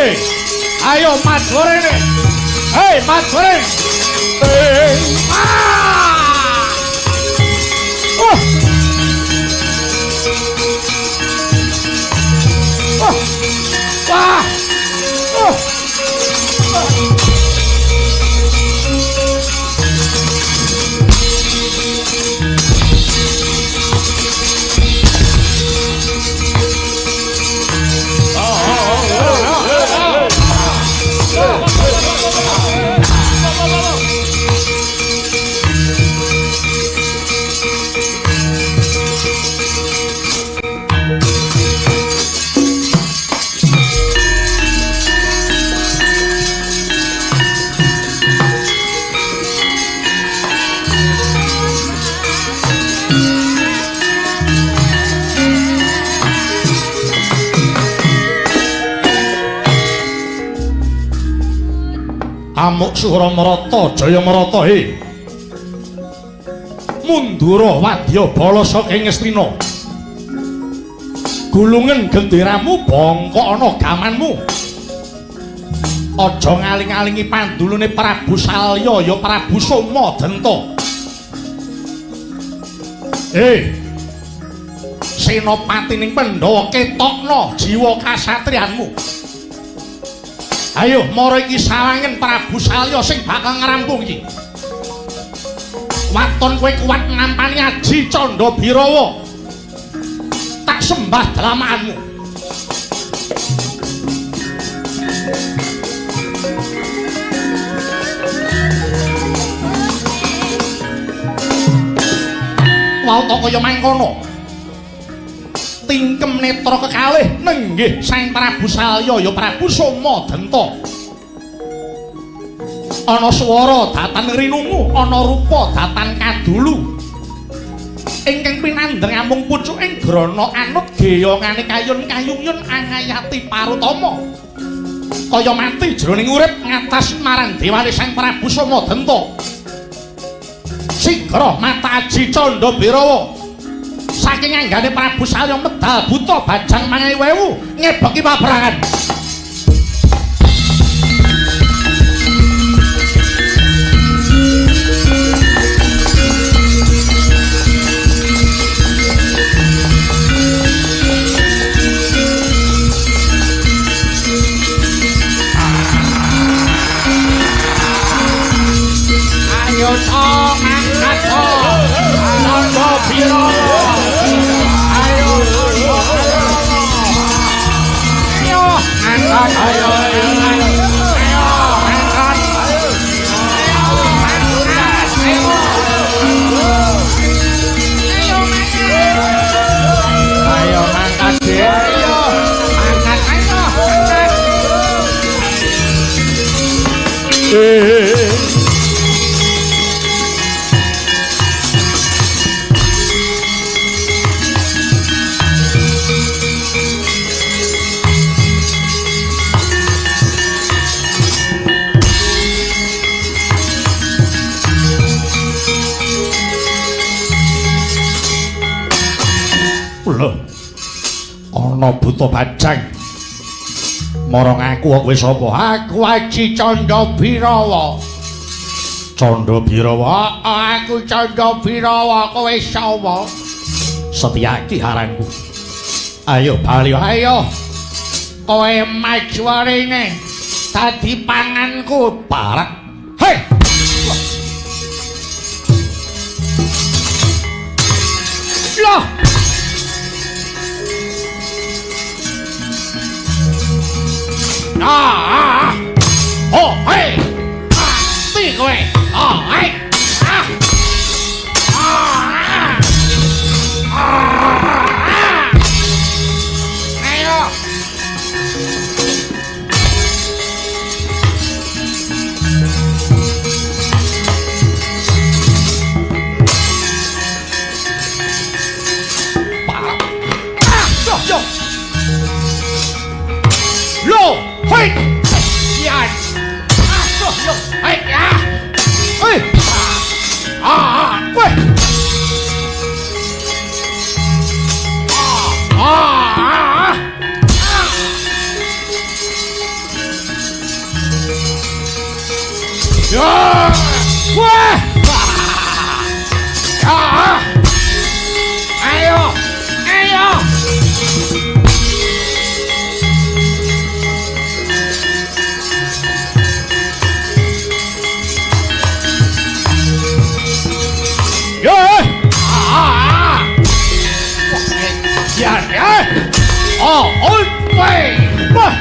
Hei, ayo mat goreng. Hei, mat goreng. Amuk Suramarata Jayamarata he mundura wadya bala saking Ngastina gulungen genderamu bangka ana gamanmu aja ngaling-alingi pandulune Prabu Salya ya Prabu Somadenta senopatining Pandhawa ketokno jiwa kasatriyanmu. Ayo mara iki sawangen Prabu Salya sing bakal ngrampung iki. Waton kowe kuat ngampani Aji Candha Birawa. Tak sembah dalamanmu. Wau to kaya mangkono. Tingkem netra kekalih nenggih Sang Prabu Salya ya Prabu Somadenta. Ana swara datan rinungu, ana rupa datan kadulu. Ingkang pinandheng amung pucuking grana anut geyongane kayun kayuyun angayati parutama. Kaya mati jroning urip ngatas marang dewane Sang Prabu Somadenta. Sigra mata Aji Candha Birawa. Saking anggane Prabu Salya medal buta bajang mangahi wewu ngebeki paberangan. Ayo tong angkat tong Candha Birawa. Ayo ana buta bajang marang aku kowe sapa? Aku Aji Candha Birawa. Candha Birawa, aku Candha Birawa, kowe sapa? Setyaki haranku. Ayo bali ayo. Kowe maju rene dadi panganku barak. Hei. Loh. Oh, hey! Ti kowe. Oh, hey! Ayo. Yo. Lo, hey! Yan. Yo, hey, ya. Hey. Weh. Wah! Ayo! Ayo! Yo! Ya, ya! Oh, oi! Wah!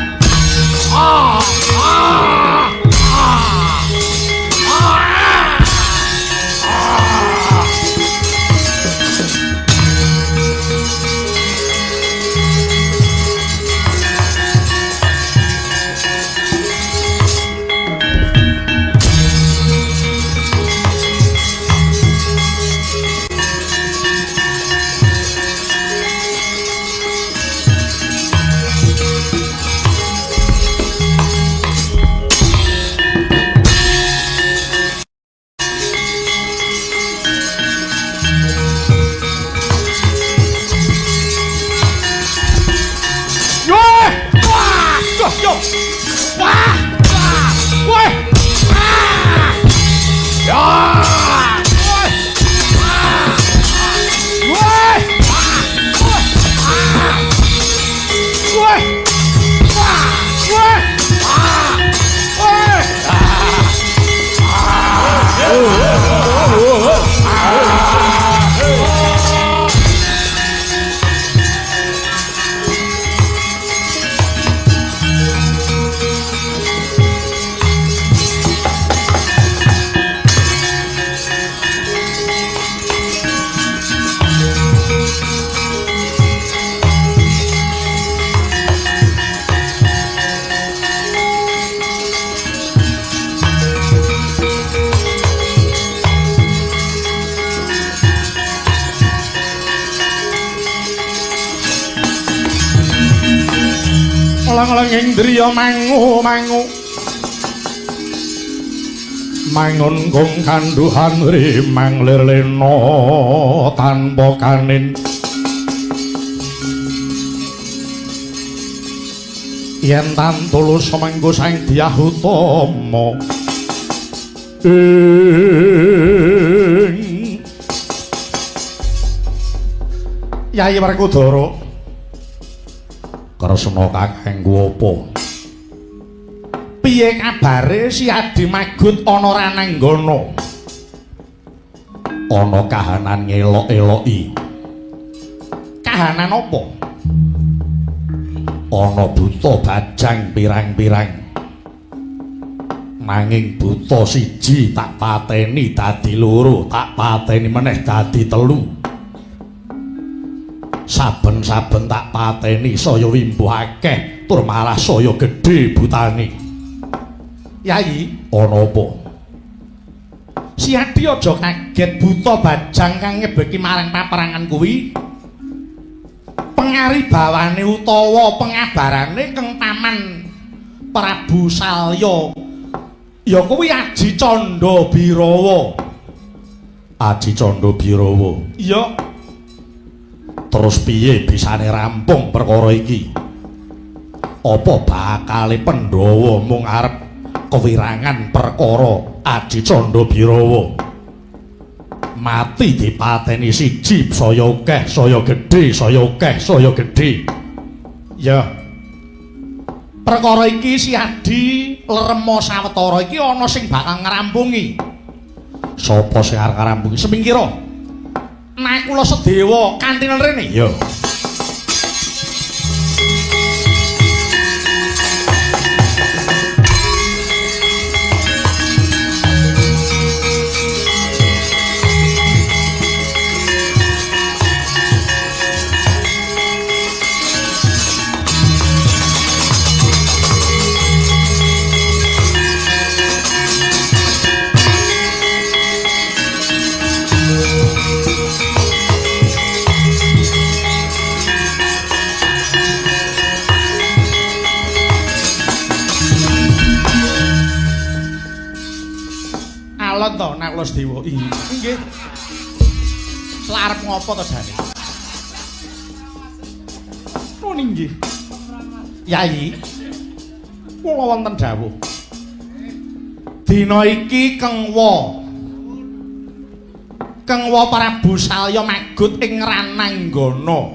Lang-lang indriya mangu-mangu mangun kung kanduhan rimang lirlena tanpa kanin yen tan tulus manggo sang Dyah Utama Yai Werkudara Kresna kakangku apa? Piye kabare si Adi Magut ana rananggana? Ana kahanan ngelok-eloki. Kahanan apa? Ana buta bajang pirang-pirang. Nanging buta siji tak pateni dadi loro, tak pateni meneh dadi telu. Saben-saben tak pateni saya wimbuh akeh tur malah saya gedhe butane. Yai, ana apa? Si Adi aja kaget buta bajang kang ngebeki marang paperangan kuwi. Pengaribawane utawa pengabarane keng Paman Prabu Salya ya kuwi Aji Candha Birawa. Aji Candha Birawa. Iya. Terus piye bisane rampung perkara iki? Apa bakale Pandhawa mung arep kewirangan perkara Aji Candha Birawa? Mati dipateni siji saya akeh, saya gedhe, saya akeh, saya gedhe. Ya. Perkara iki si Adi Lerema Sawetara iki ana sing bakal ngrampungi. Sapa sing arep ngrampungi? Semingkira nek kula sedewa kantinan rene. Ya. Alon to nek kula sedewa. Nggih. Arep ngopo to jane? Oh nggih. Yai. Kula wonten dawuh. Dina iki Kengwa Prabu Salya magut ing Rananggana.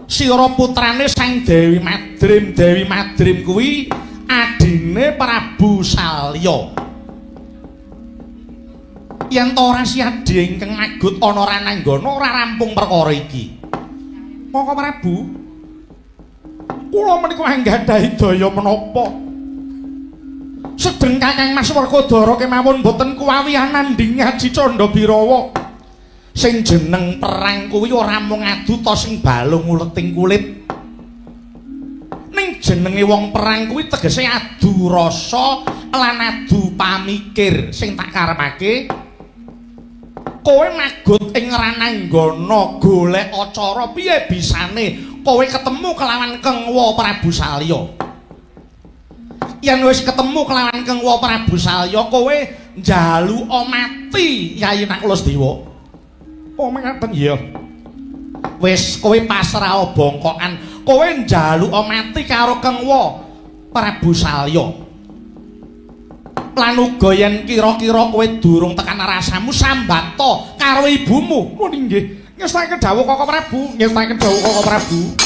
Sira putrane Sang Dewi Madrim. Dewi Madrim kuwi adine Prabu Salya. Yen ta ora siadi ingkang magut ana Rananggana ora rampung perkara iki. Monggo Prabu, kula menika anggadhahi daya menapa? Sedeng Kakang Mas Werkodara kemawon boten kuwawi ananding Aji Candha Birawa. Sing jeneng perang kuwi ora mung adu ta sing balung uleting kulit. Ning jenenge wong perang kuwi tegese adu rasa lan adu pamikir. Sing tak karepake kowe magut ing Rananggana golek acara piye bisane kowe ketemu kelawan Kengwa Prabu Salya. Yen wis ketemu kelawan Kengwa Prabu Salya kowe njaluka mati Yayi Naklasdewa. Oh mengaten ya. Wis kowe pasrah bongkokan, kowe njaluka mati karo Kengwa Prabu Salya. Lan uga yen kira-kira kowe durung tekan rasamu sambata karo ibumu. Mun nggih, ngestaken dawuh Koko Prabu, ngestaken dawuh Koko Prabu.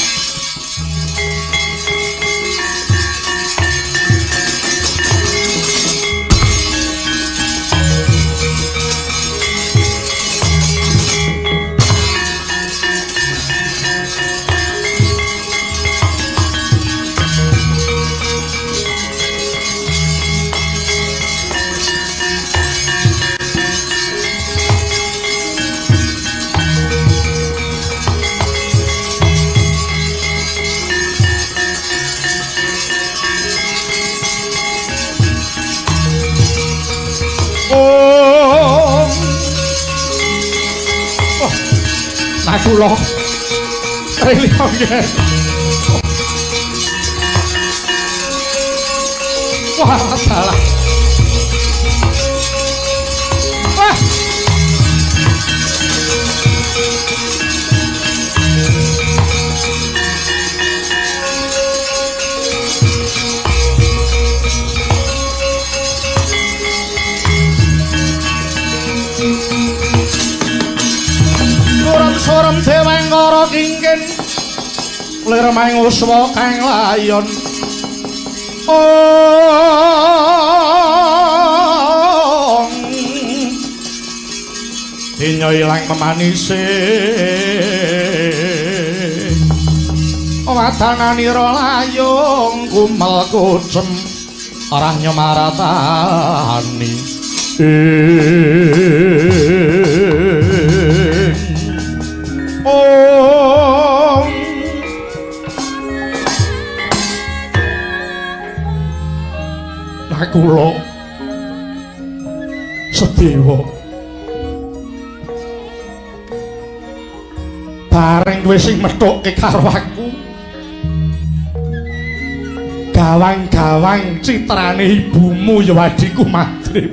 Kula Relio nggih. Wah, salah. Wah. Soram Dewangkara kingkin lir manguswa kang layon. Dinya ilang memanise wadananira layung kumel kucem arah nyemaratani kula Sedewa bareng kowe sing methukke karo aku gawang-gawang citrane ibumu ya Wadiku Madrim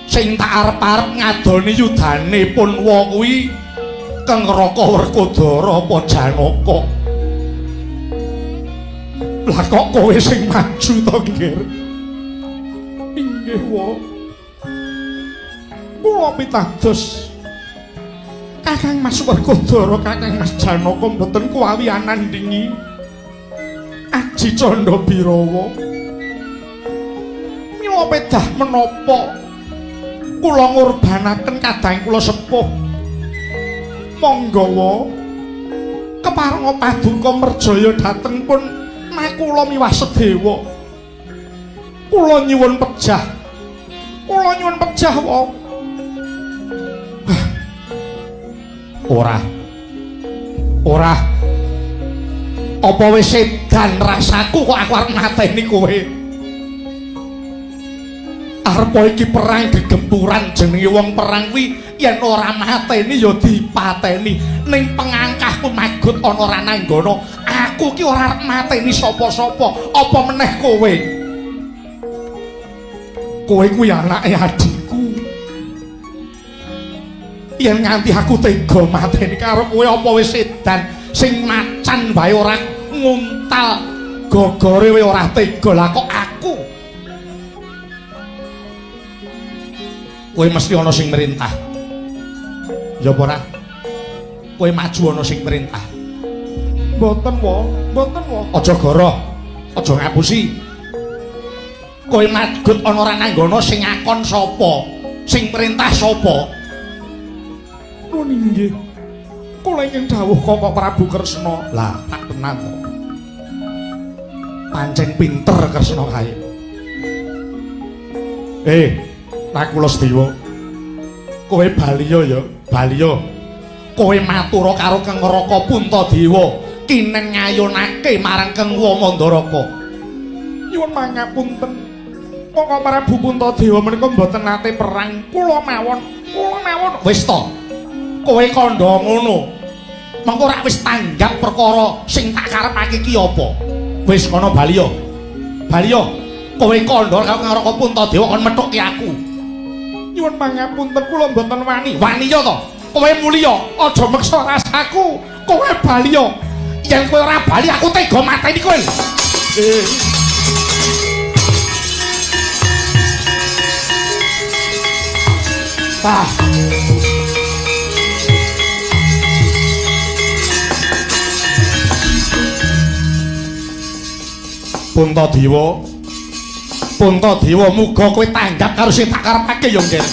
sing tak arep-arep ngadoni yudane Punwa kuwi Kang Raka Werkodara apa Janaka. Lah kok kowe sing maju to, Nggih? Inggih, Wa. Kula pitados Kakang Mas Werkodara, Kakang Mas Janaka mboten kuwawi anandingi Aji Candha Birawa. Mila pedah menapa kula ngurbanaken kadang kula sepuh. Monggo Wa. Keparenga paduka merjaya dhateng pun kula miwah Sedewa. Kula nyuwun pejah. Kula nyuwun pejah, Wa. Ora. Ora. Apa wis sedan rasaku kok aku arep mateni kowe? Arep iki perang gegempuran jenenge wong perang kuwi yen ora mateni ya dipateni. Ning pengangkahku magut ana Rananggana, aku ki ora arep mateni sapa-sapa, apa meneh kowe. Kowe kuwi anake adikku. Yen nganti aku tega mateni karo kowe apa wis sedan sing macan wae ora nguntal Gogore kowe ora tega lah kok aku. Kowe mesti ana sing merintah. Ya apa ora? Kowe maju ana sing merintah. Mboten wae. Aja goro. Aja ngapusi. Kowe magut ana Rananggana sing ngakon sapa? Sing perintah sapa? Nuwun inggih. Kula ingkang dawuh Kakang Prabu Kresna. Lah, tak tenang kok. Pancen pinter Kresna kae. Nakula Sedewa. Kowe baliya ya, baliya. Kowe matura karo Kang Raka Puntadewa kinen ngayunake marang Kang Wamandaraka. Nyuwun pangapunten. Kakang Prabu Puntadewa menika mboten nate perang. Kula mawon. Wis to. Kowe kandha ngono. Mengko rak wis tanggap perkara sing tak karepake ki apa? Wis kono baliya. Baliya. Kowe kandha karo Kang Raka Puntadewa kon methuki aku. Nyuwun pangapunten kula mboten wani. Wani ya to. Kowe mulya, aja meksa rasaku. Kowe baliya. Yen kowe ora bali aku tega mateni kowe. Pak. Puntadewa muga kowe tanggap karo sing tak karepake ya, Ngger.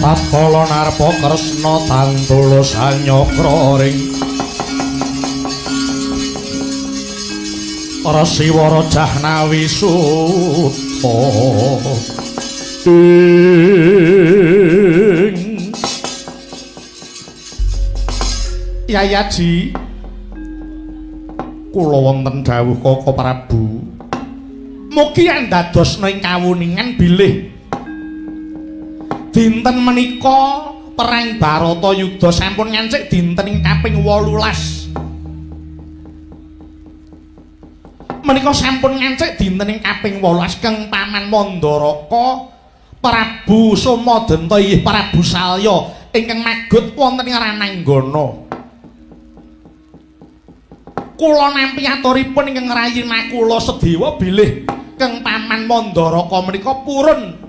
Tatkala narpa Kresna tantula sanyakra ring Rasiwara Jahnawi Suta Yayaji kula wonten dawuh Kakang Prabu mugi andadosna ing kawuningan bilih dinten menika perang Baratayuda sampun ngancik dinten ing kaping 18. Menika sampun ngancik dinten ing kaping 18 Kang Paman Mandaraka Prabu Somadenta inggih Prabu Salya ingkang magut wonten ing Rananggana. Kula nampi aturipun ingkang rayi Nakula Sedewa bilih Kang Paman Mandaraka menika purun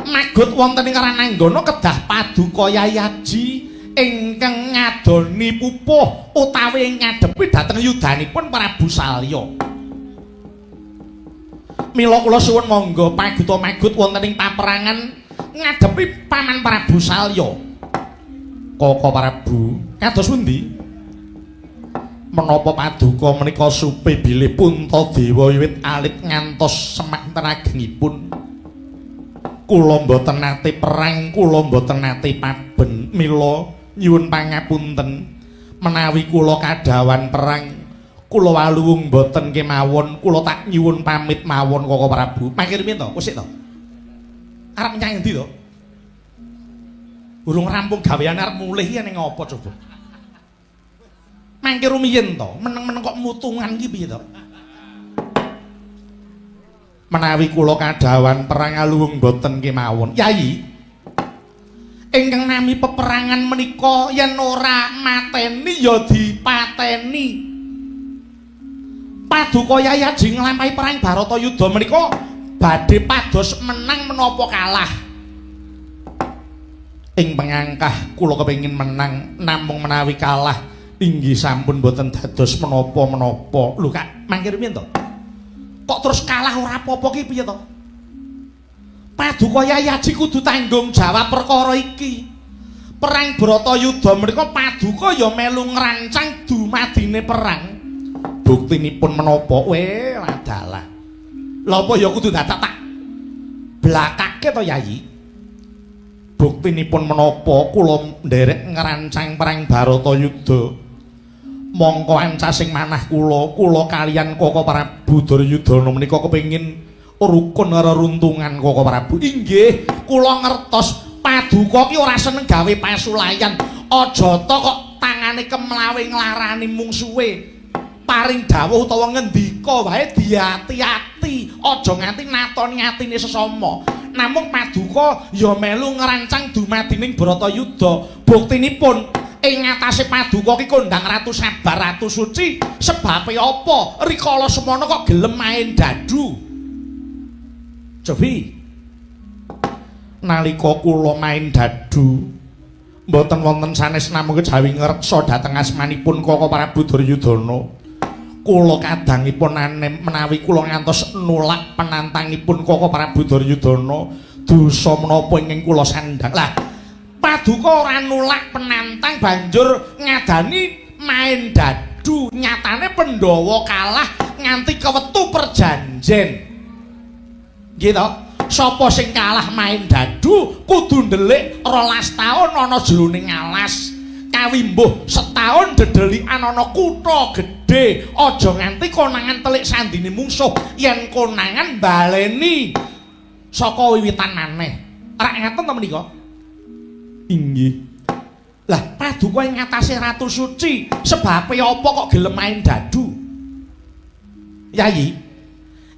magut wonten ing Rananggana kedah paduka Yayaji ingkang ngadoni pupuh utawi ngadepi dhateng yudanipun Prabu Salya. Mila kula suwun monggo paduka magut wonten ing paperangan ngadepi Paman Prabu Salya. Kakang Prabu, kados pundi? Menapa paduka menika supe bilih Puntadewa wiwit alit ngantos semanten agengipun? Kula mboten nate perang, kula mboten nate paben. Mila nyuwun pangapunten menawi kula kadhawan perang, kula waluwung mboten kemawon, kula tak nyuwun pamit mawon Kakang Prabu. Mangke rumiyin to, wis to. Arep nyang endi to? Urung rampung gaweane arep mulih iki ning apa coba? Mangke rumiyin to, meneng-meneng kok mutungan iki piye to? Menawi kula kadhawan perang aluwung boten kemawon. Yayi, ingkang nami peperangan menika yen ora mateni ya dipateni. Paduka Yayaji nglampahi perang Baratayuda menika badhe pados menang menapa kalah. Ing pengangkah kula kepengin menang, namung menawi kalah inggih sampun boten dados menapa-menapa. Lho Kak, mangke rumiyin to? Kok terus kalah ora apa-apa ki piye to? Paduka Yayaji kudu tanggung jawab perkara iki. Perang Baratayuda menika paduka ya melu ngrancang dumadine perang. buktinipun menapa? Adalah. Lha apa ya kudu dadak tak blakake to Yayi? Buktinipun menapa kula nderek ngrancang perang Baratayuda. Mongko ancasing manah kula kaliyan Koko Prabu Duryudana menika kepengin rukun reruntungan Koko Prabu. Inggih, kula ngertos Paduka ki ora seneng gawe pasulayan. Aja to kok tangane kemlawe nglarani mungsuhe. Paring dawuh utawa ngendika wae diati-ati, aja nganti natoni atine sesama. Namung Paduka ya melu ngerancang dumadining Bratayuda. Buktinipun ing ngatasé Paduka ki kondang Ratu Sabar, Ratu Suci. Sebabe apa rikala semana kok gelem main dadu? Cobi nalika kula main dadu mboten wonten sanes namung kejawi ngreksa dhateng asmanipun Koko Prabu Duryudana. Kula kadangipun menawi kula ngantos nulak penantangipun Koko Prabu Duryudana, dosa menapa ingkang kula sandhang. Lah Paduka ora nulak penantang banjur ngadani main dadu. Nyatane Pandhawa kalah nganti kewetu perjanjen. Nggih to? Sapa sing kalah main dadu kudu ndelik 12 taun ana jroning alas. Kawimbuh setahun dedelikan ana kutha gedhe. Aja nganti konangan telik sandine mungsuh. Yen konangan baleni saka wiwitan maneh. Rak ngaten to menika? Inggih. Lah Paduka ing ngatasé Ratu Suci, sebabe apa kok gelem main dadu? Yayi,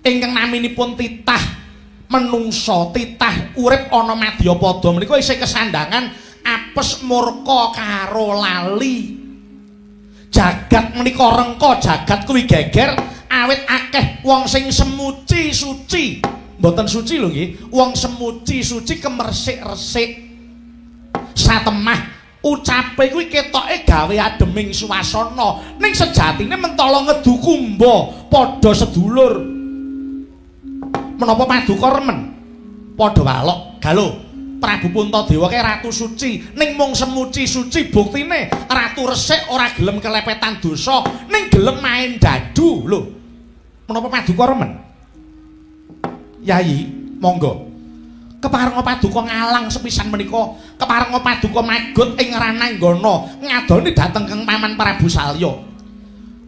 ingkang naminipun titah menungsa, titah urip ana Madyapada menika isih kesandangan apes murka karo lali. Jagat menika rengka, jagat kuwi geger awit akeh wong sing semuci suci. Mboten suci lho nggih, wong semuci suci kemersik-resik. Satemah ucape kuwi ketoke gawe ademing swasana, ning sejatine mentala ngedu kumba padha sedulur. Menapa Paduka remen padha walok galuh Prabu Puntadewa ke Ratu Suci ning mung semuci suci, buktine Ratu Resik ora gelem kelepetan dosa ning gelem main dadu lho. Menapa Paduka remen? Yayi, monggo keparenga Paduka ngalang sepisan menika, keparenga Paduka magut ing Rananggana ngadoni dhateng Kang Paman Prabu Salya.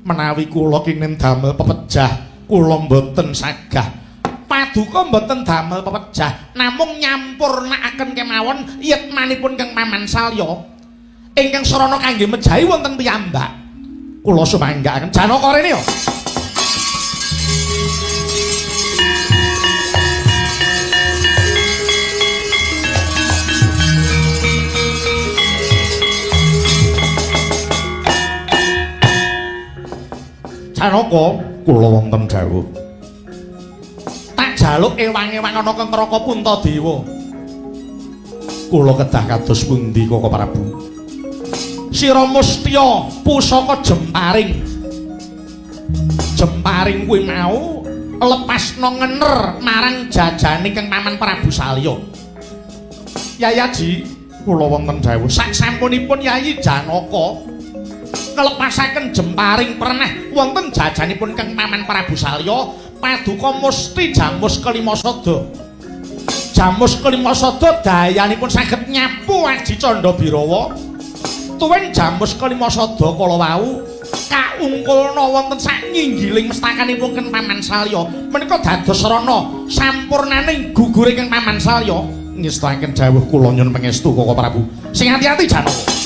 Menawi kula kenging damel pepejah, kula mboten sagah. Paduka mboten damel pepejah, namung nyampurnakaken kemawon yetmanipun Kang Paman Salya. Ingkang sarana kangge mejahi wonten piyambak. Kula sumanggaken Janaka rene yo. Janaka kula wonten dawuh. Tak jaluk ewang-ewang ana Kang Raka Puntadewa. Kula kedah kados pundi Koko Prabu? Sira mustya pusaka jemparing. Jemparing kuwi mau lepasna ngener marang jajane Kang Paman Prabu Salya. Yayaji kula wonten dawuh sak sampunipun Yayi Janaka nglepasaken jemparing pernah wonten jajanipun Kang Paman Prabu Salya, Paduka musti jamus kelima sada. Jamus kelima sada dayanipun saged nyapu Aji Candha Birawa. Tuwin jamus kelima sada kala wau kaungkulna wonten sak nginggiling mestakanipun Kang Paman Salya. Menika dados sarana sampurnaning gugure Kang Paman Salya. Ngestaken dawuh kula nyuwun pangestu Koko Prabu. Sing ati-ati Janaka.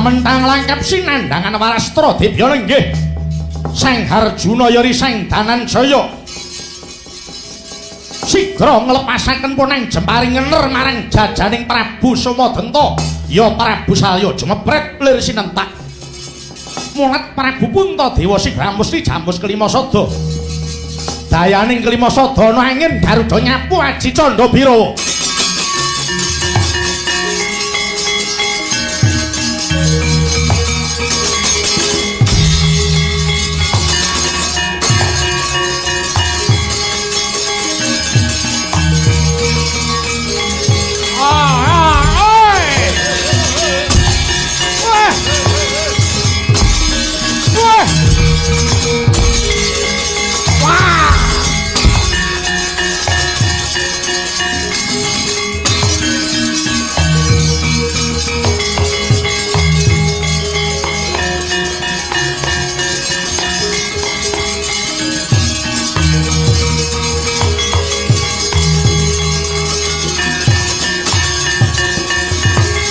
Mentang langkap sinandangan Warastra Dibya nggih Sang Harjuna yori Sang Dananjaya sigra nglepasaken punang jemparing ngener marang jajaning Prabu Somadenta. Ya Prabu Salya jemepret lir sinentak. Mulat Prabu Puntadewa sigra mesti jambus kelima sada. Dayaning kelima sada ana angin Garuda nyapu Aji Candha Birawa.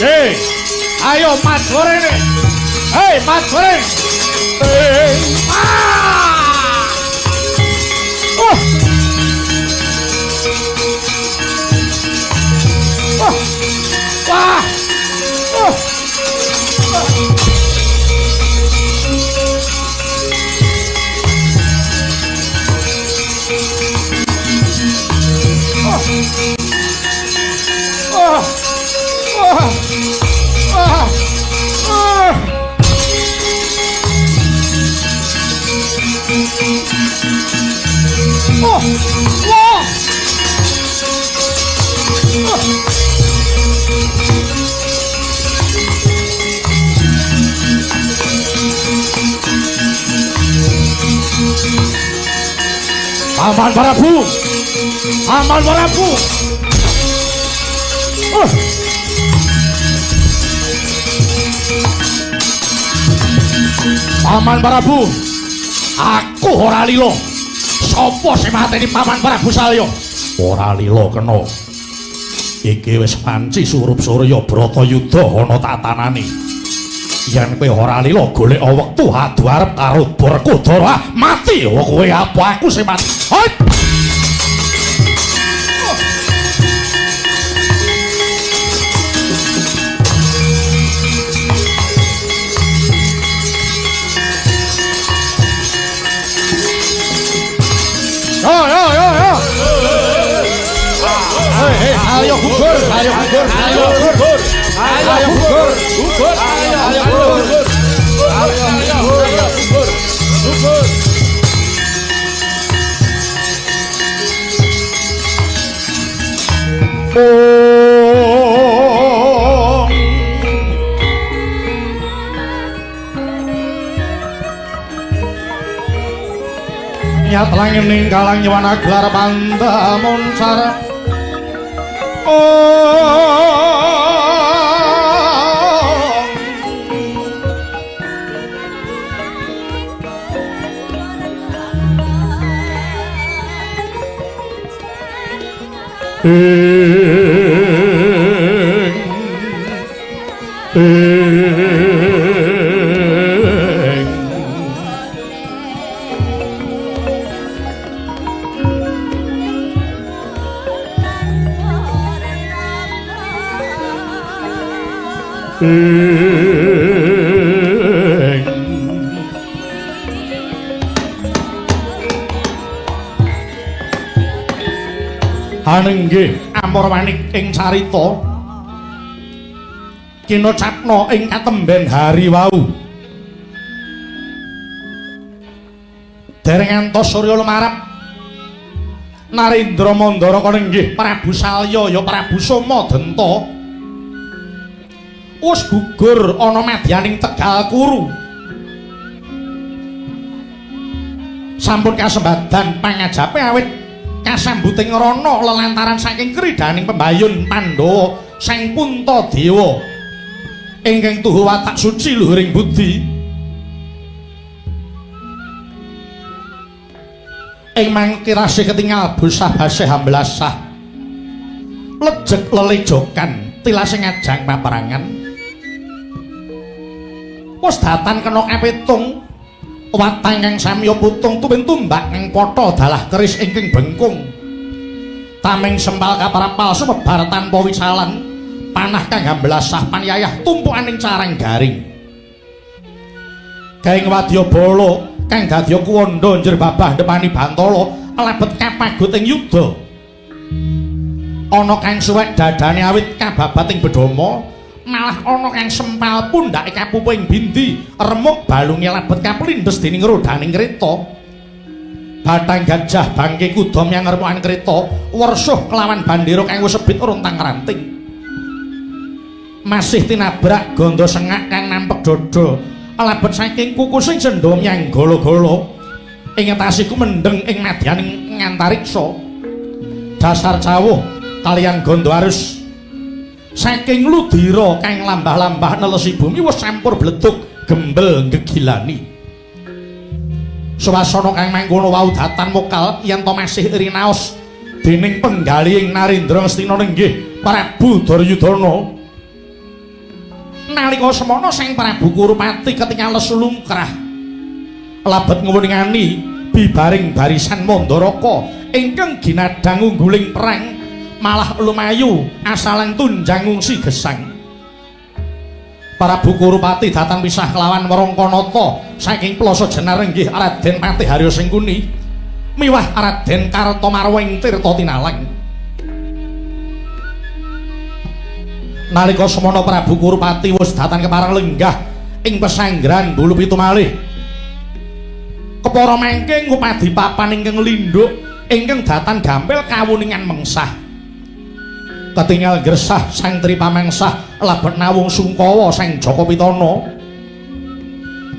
Hei, ayo Mas Goreng nih. Hei, Mas Goreng. Wah. Aman Prabu. Aman Prabu. Paman Prabu, aku ora lila. Sapa sing mateni Paman Prabu Salya? Ora lila kena. Iki wis panci surup Surya Bratayuda ana tatanane. Yen kowe ora lila golek wektu adu arep karo Barakodara mati kowe apa aku sing mati. Hoi! Yo. Hei, ayo gugur, ayo gugur, ayo gugur. Ayo gugur, gugur, ayo gugur. Ayo gugur, gugur. Nyat langit ninggalang nyawana gelar pandamun sarap. Anenggih Amorwanik ing carita kinocapna ing katemben hari wau dereng ngantos Surya lumarap Narendra Mandara kana nggih Prabu Salya ya Prabu Somadenta wis gugur ana madyaning Tegal Kuru sampun kasembadan pangajape awit kasambuting rana lelantaran saking kridaning pembayun Pandhawa sang Puntadewa ingkang tuhu watak suci luhuring budi ing mangkirase ketingal busah basih amblasah lejek lelejokan tilasing ngajang paperangan wis datan kena kapitung watang kang samya putung tuwin tumbak ing potho dalah keris ingkang bengkung tameng sempal kaparapal sumebar tanpa wisalan panah kang gamblasah panyayah tumpukaning carang garing kaing wadyabala kang dadya kuwanda njer babah depani Bantala lebet kapagut ing yuda ana kang suwek dadane awit kababating bedama malah ana kang sempal pundhake kapupuing bindi remuk balunge lebet kaplindes dening rodaning kreta batang gajah bangke kuda yang remukan kreta wersuh kelawan bandera kang wis sebit runtang ranting masih tinabrak ganda sengak kang nampek dada lebet saking kukusing sendha nyang gala-gala ing tasiku mendeng ing madyaning ngantariksa dasar cawuh kaliyan ganda arus saking ludira kang lambah-lambah nelesi bumi wis sampur bledug gembel gegilani swasana kang mangkono wau datan mokal yen to masih rinaos dening penggali ing Narendra Ngastina inggih Prabu Duryudana nalika semana sang Prabu Kurupati ketingal lesu lumkrah labet ngweningani bibaring barisan Mandaraka ingkang ginadang ungguling perang malah lumayu asalan tunjang ngungsi gesang Prabu Kurupati datan pisah kelawan Warangkanata saking Plasa Jenar inggih Raden Patiharya Sengkuni miwah Raden Kartamarwa ing Tirta Tinalang nalika semana Prabu Kurupati wis datan kepareng lenggah ing pesanggrahan Bulu Pitu malih kepara mangke ngupadi papan ingkang lindhuk ingkang datan gampil kawuningan mengsah ketingal gresah sang Tri Pamangsah labet nawung Sungkawa sang Jaka Pitana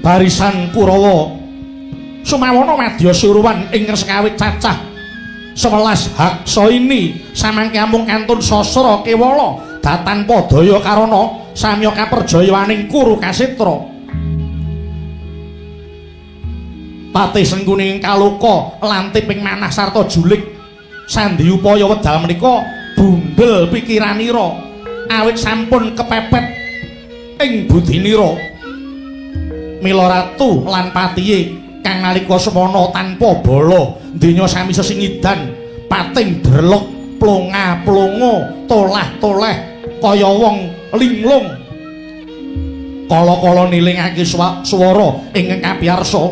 barisan Kurawa sumawana madya suruwan ingkang sekawit cacah 11 haksa ini samangke amung kantun sasra kewala datan padaya karana samya kaperjayaning Kuru Kasitra Patih Sengkuni ing kaluka lantip ing manah sarta julik sandi upaya wedal menika bundel pikiranira awit sampun kepepet ing budinira mila ratu lan patihe kang nalika semana tanpa bala donya sami sesingidan pating drelek plonga-plongo tolah-toleh kaya wong linglung kala-kala nilingake swara ingkang kapiyarsa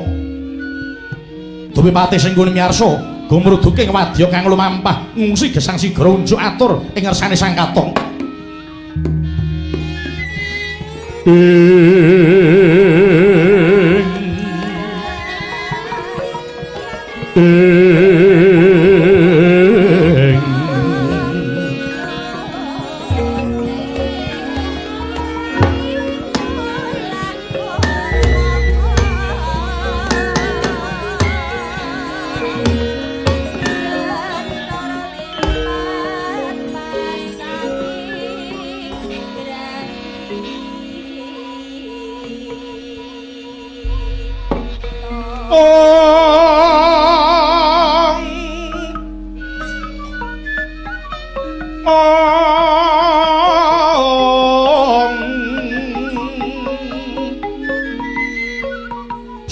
Dewi Patih Sengkuni miyarsa gumruduking wadya kang lumampah ngungsi gesang sigra unjuk atur ing ngersane sang katong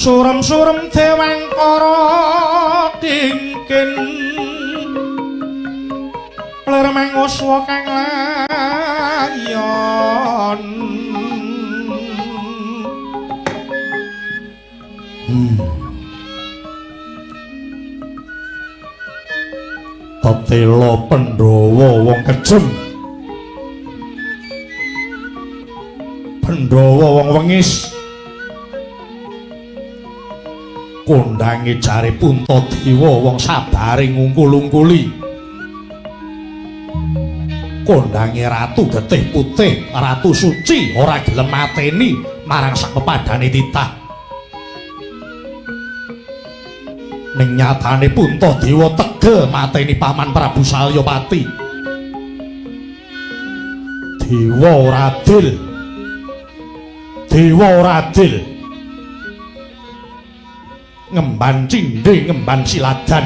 surem-surem dewangkara dingkin lir manguswa kang layon Tetela Pandhawa wong kejem Pandhawa wong wengis kondange jare Puntadewa wong sabare ngungkul-ungkuli kondange ratu getih putih ratu suci ora gelem mateni marang sak pepadane titah ning nyatane Puntadewa tegel mateni paman Prabu Salyapati dewa ora adil ngemban cindhe ngemban siladan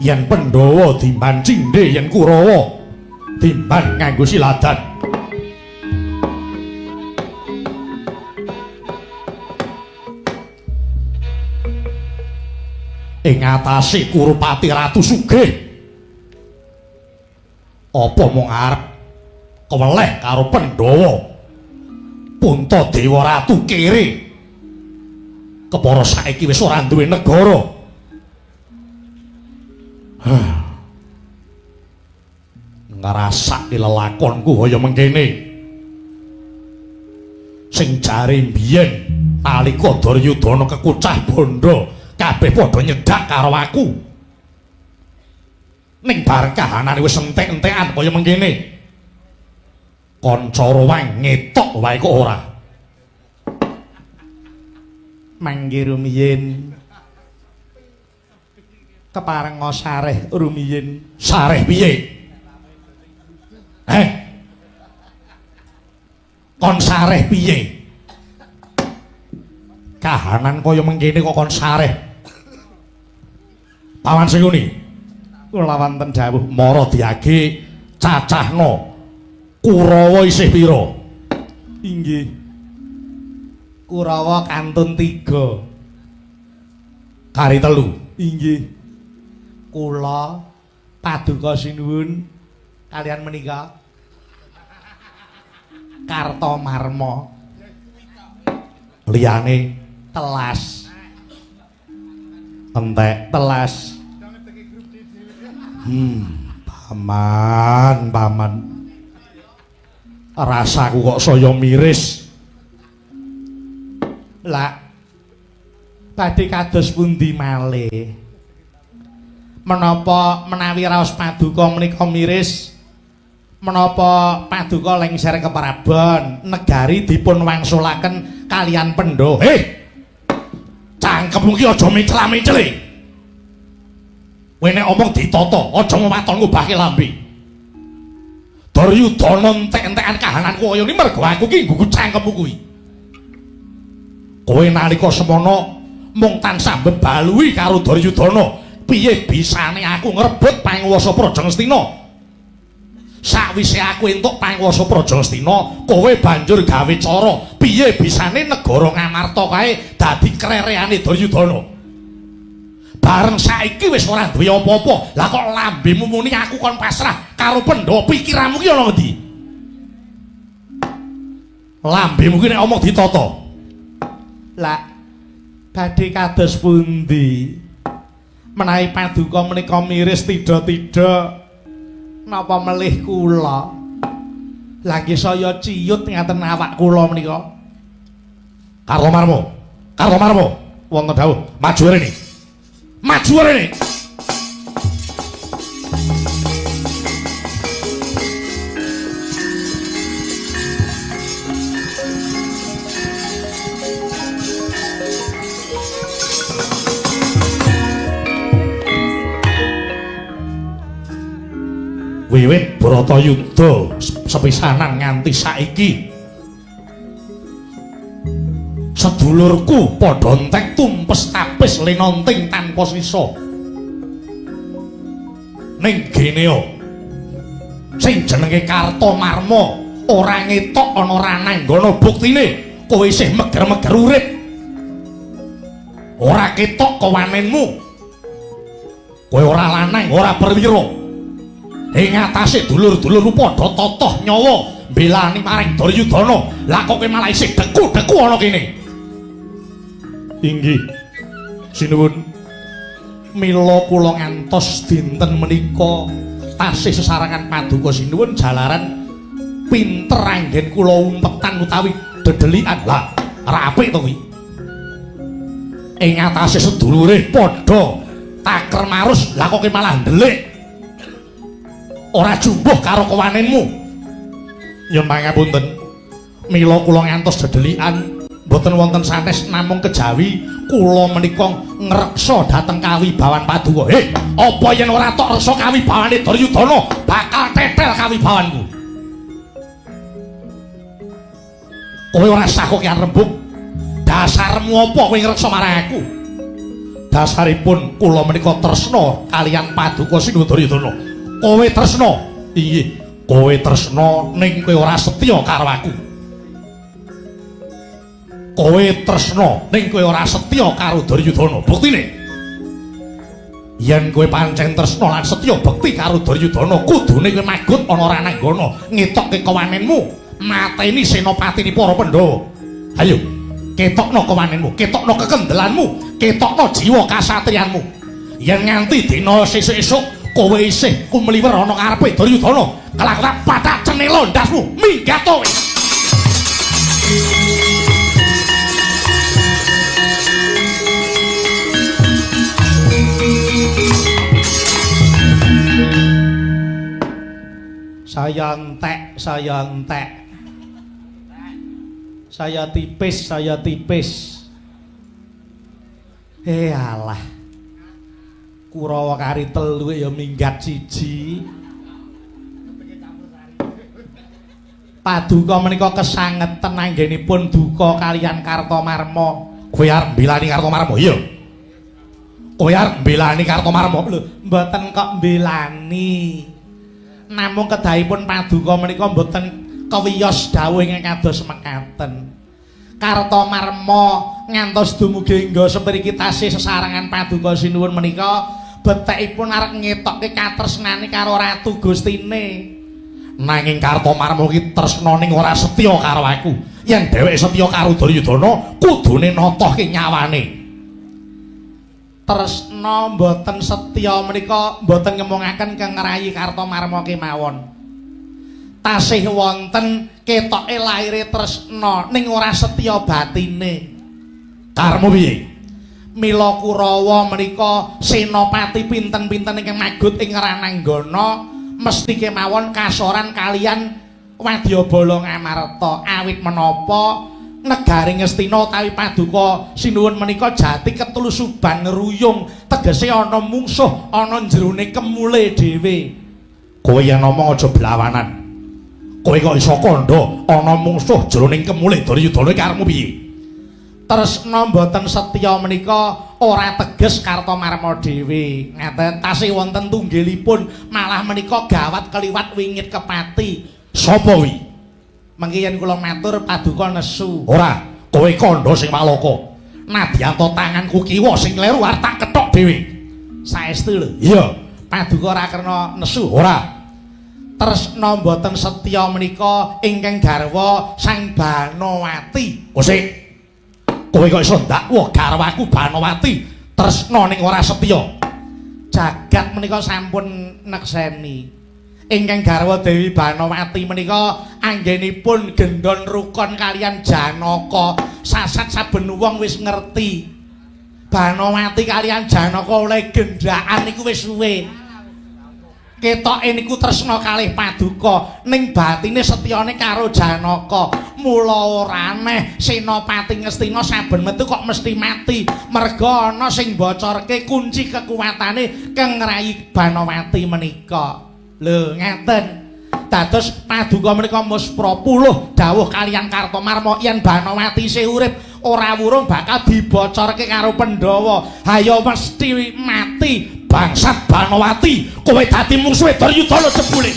yen Pandhawa dimban cindhe yen Kurawa dimban nganggo siladan ing atase Kurupati Ratu Sugih. Apa mung arep keweleh karo Pandhawa Puntadewa Ratu kere kepara saiki wis ora duwe negara. Ngrasake lelakonku kaya mengkene sing jare mbiyen nalika Duryudana kekucah bondo kabeh padha nyedak karo aku ning bareng kahanane wis entek-entekan kaya mengkene kanca rowang ngetok wae kok ora mangke rumiyin keparenga sareh rumiyin. Sareh piye? Kon sareh piye? Kahanan kaya mengkene kok kon sareh. Paman Senguni, kula wonten dawuh mara diage cacahna Kurawa isih pira? Inggih. Kurawa kantun 3. Kari 3. Inggih. Kula paduka sinuwun kalian menika Kartomarma. Liyane telas. Entek telas. Paman. Rasaku kok saya miris. Lah badhe kados pundi malih? Menapa menawi raos paduka menika miris? Menapa paduka lengser ke Prabon negari dipun wangsulaken kalian Pandhawa? Cangkemmu ki aja micla-micli. Kowe nek omong ditata, aja ngwaton ngubahke lambe. Duryudana entek-entekan kahananku kaya ngene mergo aku ki nggugu cangkemmu kuwi. Kowe nalika semana mung tansah mbebalui karo Duryudana, piye bisane aku ngrebut panguwasa Praja Ngastina? Sakwise aku entuk panguwasa Praja Ngastina, kowe banjur gawe cara piye bisane negara Ngamarta kae dadi krereane Duryudana. Bareng saiki wis ora duwe apa-apa. Lah kok lambemu muni aku kon pasrah karo Pandhawa, pikiranmu ki ana ngendi? Lambemu ki nek omong ditata. Lah badhe kados pundi? Menawi paduka menika miris tida-tida napa melih kula? Lah nggih saya ciyut ngaten awak kula menika. Kartomarma. Wonten dawuh, maju rene. Maju rene. Wiwit Bratayuda sepisanan nganti saiki sedulurku padha entek tumpes tapis linonting tanpa sisa. Ning Geneo sing jenenge Kartomarma ora ngetok ana rananggana buktine kowe isih meger-meger urip. Ora ketok kawanenmu. Kowe ora lanang, ora perwira. Ing atase dulur-dulurmu padha totoh nyawa mbelani maring Duryudana. Lah kok kowe malah isih deku-deku ana kene. Inggih. Sinuwun. Mila kula ngantos dinten menika tasih sesarangan paduka sinuwun jalaran pinter anggen kula umpetan utawi dedelikan. Lah, apik to kuwi. Ing atase sedulure padha taker marus, lah kok kowe malah ndelik. Ora jumbuh karo kawanenmu. Nyun pangapunten. Mila kula ngantos dedelikan boten wonten sanes namung kejawi kula menika ngreksa dhateng kawibawan paduka. Apa yen ora tok reksa kawibawane Duryudana bakal tetel kawibawanku. Kowe ora sah kok rembug. Dasarmu apa kowe ngreksa marang aku? Dasaripun kula menika tresna kaliyan paduka Sinuwun Duryudana. Kowe tresna. Inggih, kowe tresna ning kowe ora setya karo aku. Kowe tresna ning kowe ora setya karo Duryudana. Buktine Yen kowe pancen tresna lan setya bekti karo Duryudana, kudune kowe magut ana Rananggana, ngetokke kawanenmu, mateni senopatine para Pandhawa. Ayo, ketokno kawanenmu, ketokno kekendelanmu, ketokno jiwa kasatriyanmu. Yen nganti dina sesuk-esuk kowe isih kumliwer ana ngarepe Duryudana, kelak patak cenela ndasmu, minggat kowe. Saya entek, saya tipis. Alah. Kurawa kari telu ya minggat siji. Paduka menika kesangeten anggenipun duka kaliyan Kartomarma. Kowe arep mbelani Kartomarma? Iya. Kowe arep mbelani Kartomarma? Lho, mboten kok mbelani. Namung kedahipun paduka menika mboten kewiyos dawuh ingkang kados mekaten. Kartomarma ngantos dumugi engga sepriki tasih sesarengan paduka sinuwun menika betekipun arep ngetokke katresnane karo Ratu Gustine. Nanging Kartomarma ki tresnane ora setya karo aku. Yen dheweke setya karo Duryudana, kudune natohke nyawane. Tresna mboten setya menika mboten ngemungaken kengerayi Kartomarma kemawon. Tasih wonten ketoke laire tresna ning ora setya batine. Karmu piye? Mila Kurawa menika senopati pinten-pinten ingkang magut ing Rananggana mesti kemawon kasoran kaliyan Wadyabala Ngamarta. Awit menapa negari Ngastina utawi paduka sinuwun menika jati ketulusuban ngeruyung, tegese ana mungsuh ana jerone kemule dhewe. Kowe yen ngomong aja blawanan. Kowe kok iso kandha ana mungsuh jroning kemule Duryudana karemu piye? Tresna mboten setya menika ora teges Kartomarma dhewe. Ngaten tasih wonten tunggilipun malah menika gawat keliwat wingit kepati. Sapa kuwi? Mangke yen kula matur paduka nesu. Ora, kowe kandha sing malaka. Nadyanto tanganku kiwa sing kleru arep tak kethok dhewe. Saestu lho. Iya, paduka ora kena nesu. Ora. Tresna mboten setya menika ingkang garwa Sang Banowati. Sik. Kowe kok iso ndakwa garwaku Banowati tresna ning ora setya. Jagat menika sampun nekseni. Ingkang garwa Dewi Banowati menika anggenipun gendhon rukun kaliyan Janaka. Sasat saben wong wis ngerti. Banowati kaliyan Janaka oleh gendhaan niku wis suwe. Ketoke niku tresna kalih paduka ning batine setyane karo Janaka. Mula ora aneh senopati Ngastina saben metu kok mesti mati. Merga ana sing bocorke kunci kekuatane kengrayi Banowati menika. Lho ngeten. Dados paduka menika muspropuluh dawuh kaliyan Kartomarma yen Banowati isih urip ora wurung bakal dibocorke karo Pandhawa. Hayo mesti mati bangsat Banowati. Kowe dadi mungsuhe Duryudana jebule.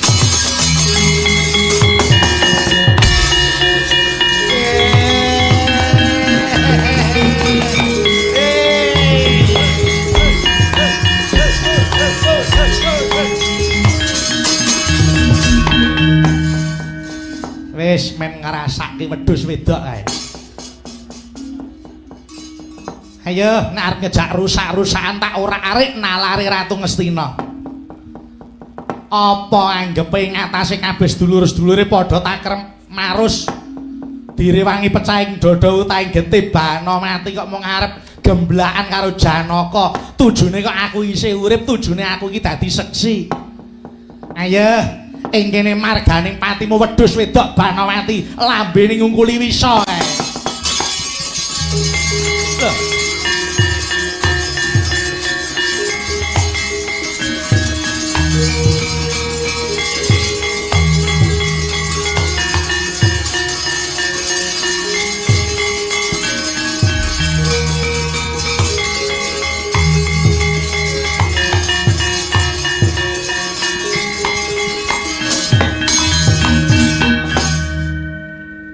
Wis men ngrasake wedhus wedok kae. Ayo nek arep ngejak rusak-rusakan tak ora arek nalari Ratu Ngastina. Apa anggepe ngatasé kabeh sedulur-sedulure padha takrem marus direwangi pecahing dada utaing getih Banowati kok mung arep gemblakan karo Janaka. Tujune kok aku isih urip, tujune aku iki dadi seksi. Ayo ing kene marganing patimu wedhus wedok Banowati lambene ngungkuli wisa kae.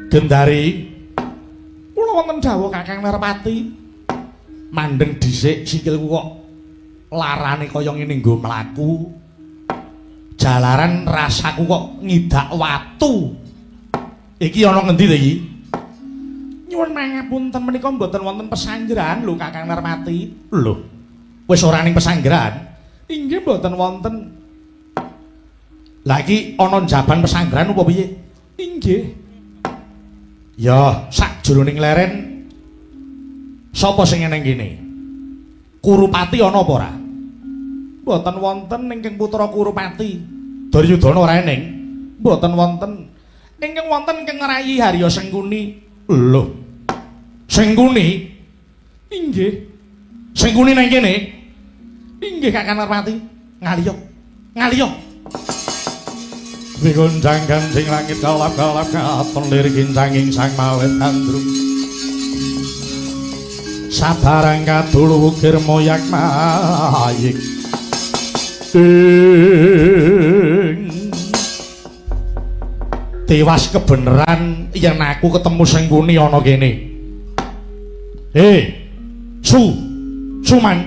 Gendari kula wonten dawuh Kakang Narpati. Mandeng dhisik sikilku kok larane kaya ngene nggo mlaku. Jalaran rasaku kok ngidak watu. Iki ana ngendi to iki? Nyuwun mangapunten menika mboten wonten pesanggrahan lho Kakang Narmati. Lho. Wis ora ning pesanggrahan? Inggih mboten wonten. Lah iki ana njaban pesanggrahan apa piye? Inggih. Ya, sakjroning leren sapa sing eneng kene? Kurupati ana apa ora? Mboten wonten ingkang putra Kurupati. Duryudana ora eneng? Mboten wonten. Ingkang wonten ingkang Rayi Harya Sengkuni. Lho. Sengkuni? Inggih. Sengkuni nang kene? Inggih Kakang Narmati. Ngaliyo. Ngaliyo. Wigunjang gancing langit kalap-kalap katon lirik kincanging sang mawet andrum. Sabarang kadulu ukir moyak mayik. Tewas kebeneran yen aku ketemu Sengkuni ana kene. Suman.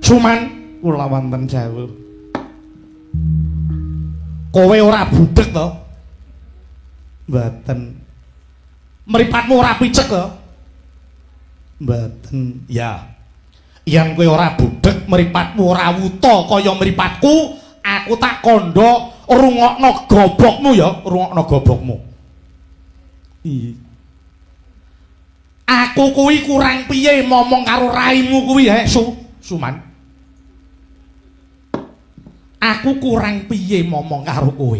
Suman kula wonten jawuh. Kowe ora budhek to? Mboten. Mripatmu ora picek to? Mboten. Ya. Yen kowe ora budhek, mripatmu ora wuta kaya mripatku, aku tak kandha rungokno gobokmu ya, rungokno gobokmu. Iya. Aku kuwi kurang piye ngomong karo raimu kuwi Suman. Aku kurang piye ngomong karo kowe.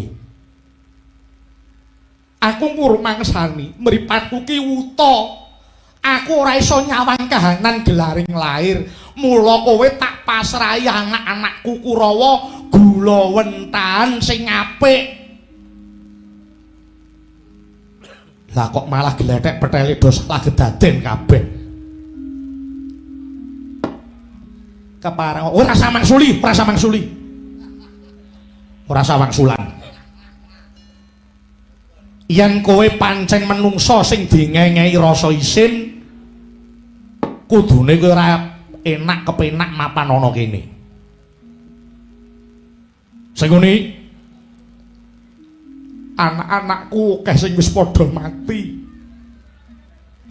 Aku murung mangsani, mripatku ki wuta. Aku ora iso nyawang kahanan gelaring lair. Mula kowe tak pasrahi anak-anakku Kurawa gula wentahan sing apik. Lah kok malah glethek petele do salah gedaden kabeh. Keparang ora samang suli, ora samang suli. Ora sawang sulan. Yen kowe pancen menungso sing dingengehi rasa isin, kudune kowe ora enak kepenak mapan ana kene. Sengkuni anak-anakku akeh sing wis padha mati.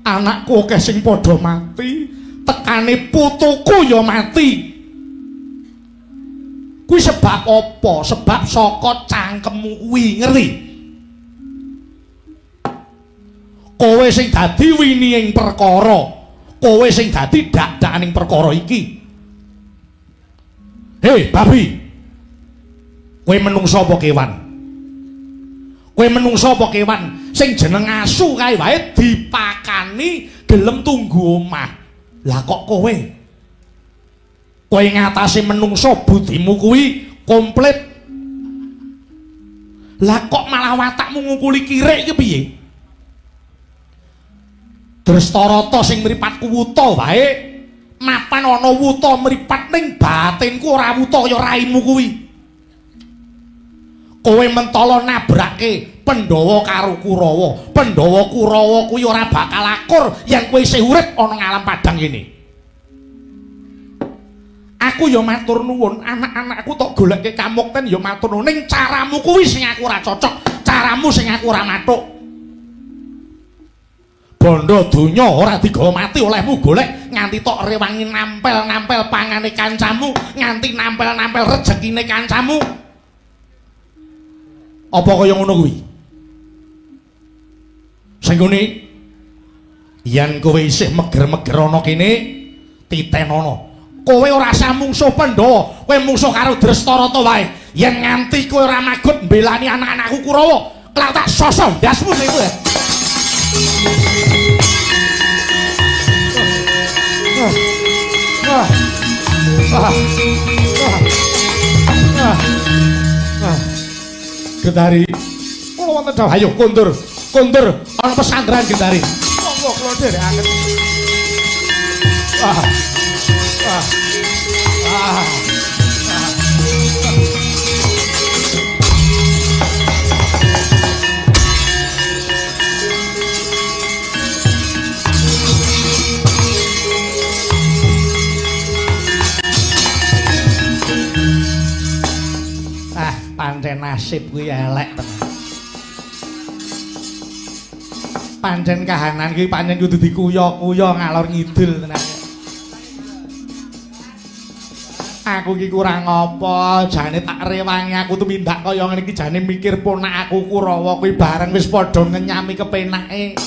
Anakku akeh sing padha mati, tekane putuku ya mati. Kuwi sebab apa? Sebab saka cangkemmu kuwi, ngerti? Kowe sing dadi winiing perkara, kowe sing dadi dak-dakaning perkara iki. Hei, babi. Kowe menungso apa kewan? Kowe menungso apa kewan sing jeneng asu kae wae dipakani gelem tunggu omah. Lah kok kowe ngatasi menungso budimu kuwi komplit. Lah kok malah watakmu ngungkuli kirik iki piye? Drestarata sing mripatku wuta wae mapan ana wuta mripat ning batinku ora wuta kaya raimu kuwi. Kowe mentala nabrake Pandhawa karo Kurawa. Pandhawa Kurawa kuwi ora bakal akur yen kowe isih urip ana ngalam padang kene. Aku ya matur nuwun, anak-anakku tok goleke kamukten ya matur nuwun. Ning caramu kuwi sing aku ora cocok, caramu sing aku ora mathuk. Bondo donya ora digawa mati olehmu golek nganti tok rewangi nampel-nampel pangane kancamu, nganti nampel-nampel rejekine kancamu. Apa kaya ngono kuwi? Sengkuni yen kowe isih meger-meger ana kene, titenono. Kowe ora usah mungsuh Pandhawa, kowe mungsuh karo Drestarata wae. Yen nganti kowe ora magut mbelani anak-anakku Kurawa, kelak tak sosok ndasmu sing kowe. Gendari, kula wonten dawuh, ayo kondur, ana pesanggrahan Gendari. Monggo kula dherekaken. Kae nasib kuwi elek tenan. Pancen kahanan kuwi pancen kudu dikuyo-kuyo ngalor ngidul tenan. Aku ki kurang apa, jane tak rewangi aku tumindak kaya ngene iki jane mikir ponak aku Kurawa kuwi bareng wis padha ngenyami kepenake.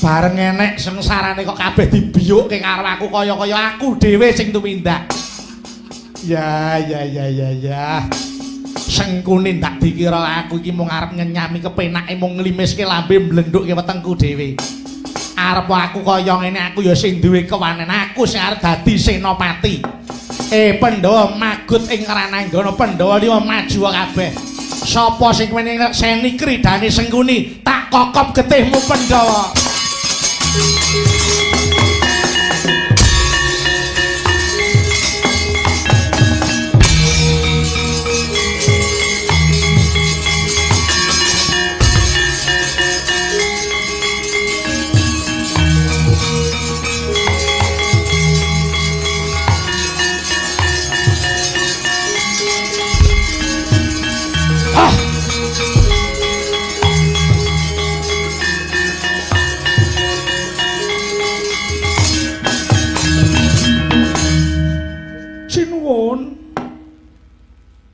Bareng enek sengsarane kok kabeh dibiyukke karo aku kaya aku dhewe sing tumindak. Ya. Sengkune ndak dikira aku iki mung arep ngenyami kepenake mung nglimiske lambe mblendhukke wetengku dhewe. Arep aku kaya ngene aku ya sing duwe kewanen, aku sing arep dadi senopati. Pandhawa magut ing rananggana Pandhawa liya maju kabeh. Sapa sing seni kridane Sengkuni tak kokop getihmu Pandhawa.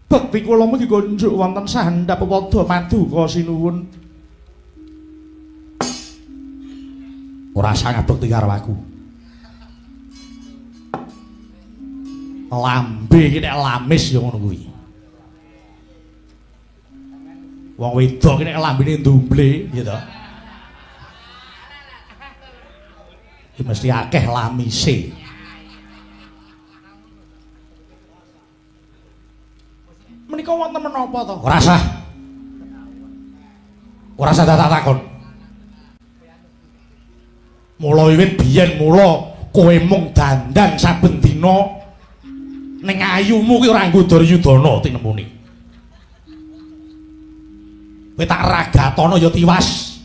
Bekti kula mugi njuk wonten sandhap padha maduka sinuwun. Ora sangat bekti karo aku. Lambe iki nek lamis ya ngono kuwi. Wong wedok iki nek lambene ndumble gitu. Iki mesti akeh lamise. Menika wonten menapa to? Ora usah. Ora usah tak takon. Mula wiwit biyen mula kowe mung dandan saben dina ning ayumu ki ora nggo Duryudana tinemuni. Kowe tak ragatana ya tiwas.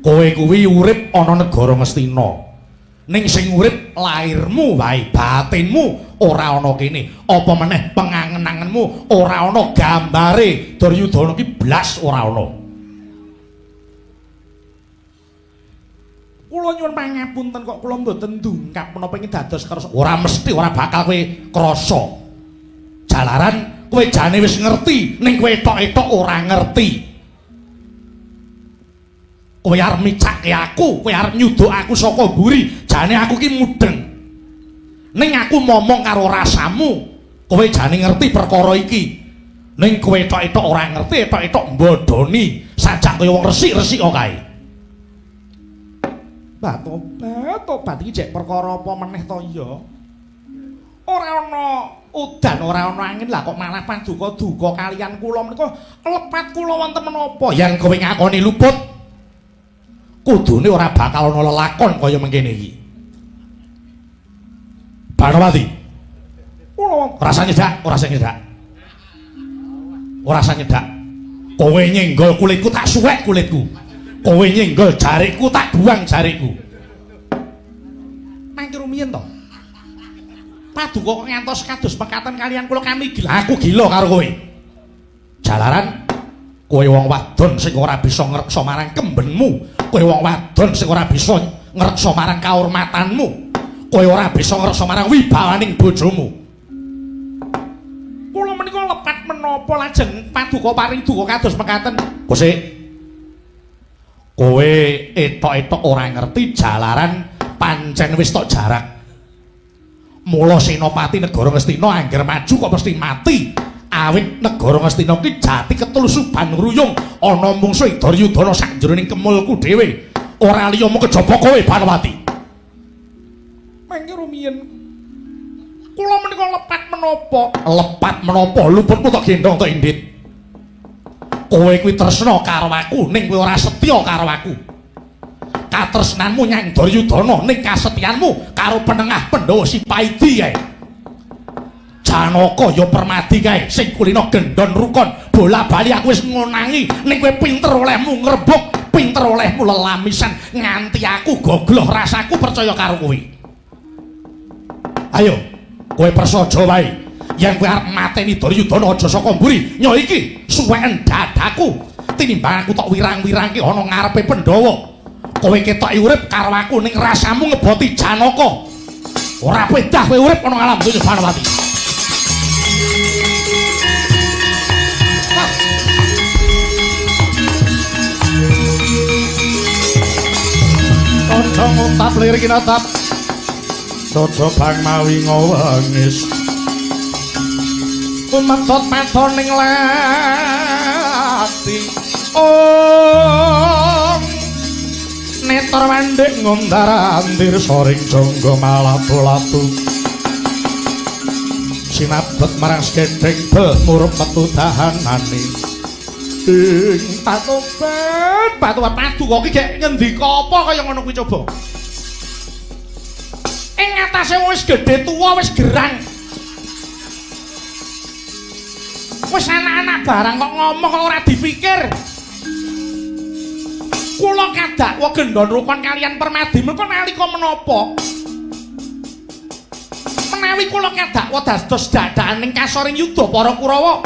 Kowe kuwi urip ana negara Ngastina. Ning sing urip lairmu wae, batinmu ora ana kene. Apa meneh pengangen-angenmu ora ana gambare Duryudana ki blas ora ana. Kula nyuwun pangapunten kok kula mboten ndungkap menapa ingin dados kersa. Ora mesti ora bakal kowe krasa. Jalaran kowe jane wis ngerti, ning kowe tok-tok ora ngerti. Kowe arep micakke aku, kowe arep nyuduk aku saka mburi, jane aku ki mudeng. Ning aku momong karo rasamu, kowe jane ngerti perkara iki. Ning kowe tok-tok ora ngerti, tok-tok mbodoni, sajak kaya wong resik-resik kok kae. Tobat iki jek perkara apa meneh to ya? Ora ana udan, ora ana angin lah kok malah paduka-duka kalian kula menika lepat kula wonten menapa? Yang kowe ngakoni luput kudune ora bakal ana lelakon kaya mengkene iki. Banowati. Ora usah nyedak, ora usah nyedak. Ora usah nyedak. Kowe nyenggol kulitku tak suwek kulitku. Kowe nyenggol jarikku tak buang jarikku. Mangke rumiyin to. Paduka kok ngantos kados pekatan kalian kula kami gila. Aku gila karo kowe. Jalaran kowe wong wadon sing ora bisa ngreksa marang kembenmu. Kowe wong wadon sing ora bisa ngreksa marang kahormatanmu. Kowe ora bisa ngreksa marang wibawaning bojomu. Kula menika lepat menapa lajeng paduka paring duka kados mekaten. Gusik. Kowe etok-etok ora ngerti jalaran pancen wis tok jarak. Mula senopati negara Ngastina angger maju kok mesti mati. Awit negara Ngastina ki jati ketul suban ngruyung ana mungsuh Duryudana sakjroning kemulku dhewe. Ora liya mung kejaba kowe Banowati. Mangke rumiyin kula menika lepat menapa? Lepat menapa? Luputmu tok gendong tok indit. Kowe kuwi tresna karo aku ning kowe ora setya karo aku. Katresnanmu nyang Duryudana ning kasetyanmu karo penengah Pandhawa Sipaidi kae. Janaka ya Permadi kae sing kulino gendon rukun bola-bali aku wis ngonangi ning kowe pinter olehmu ngrebuk, pinter olehmu lelamisan nganti aku gogloh rasaku percaya karo kowe. Ayo, kowe prasaja wae. yen kowe arep mateni Duryudana aja saka mburi nyo iki suweken dadaku tinimbang aku tok wirang-wirangke ana ngarepe Pandhawa kowe ketoki urip karo aku ning rasamu ngeboti Janaka ora pedah kowe urip ana alam donya Banawati. Aja ngutap lirik kinatap Dodo bang mawi ngawangis Metot meton ning lati Netor mandek ngundara andir soring jonggo malatu-latu Sinabet marang segedeng bel murup metu dahanani Patobat, patobat padu kok iki gek ngendika apa kaya ngono kuwi coba. Ing atase wis gedhe tuwa wis gerang. Wis anak-anak barang kok ngomong kok ora dipikir. Kula kadakwa gendon rukun kalian Permadi menika nalika menapa? Menawi kula kadakwa dados dadaning kasoring yuda para Kurawa.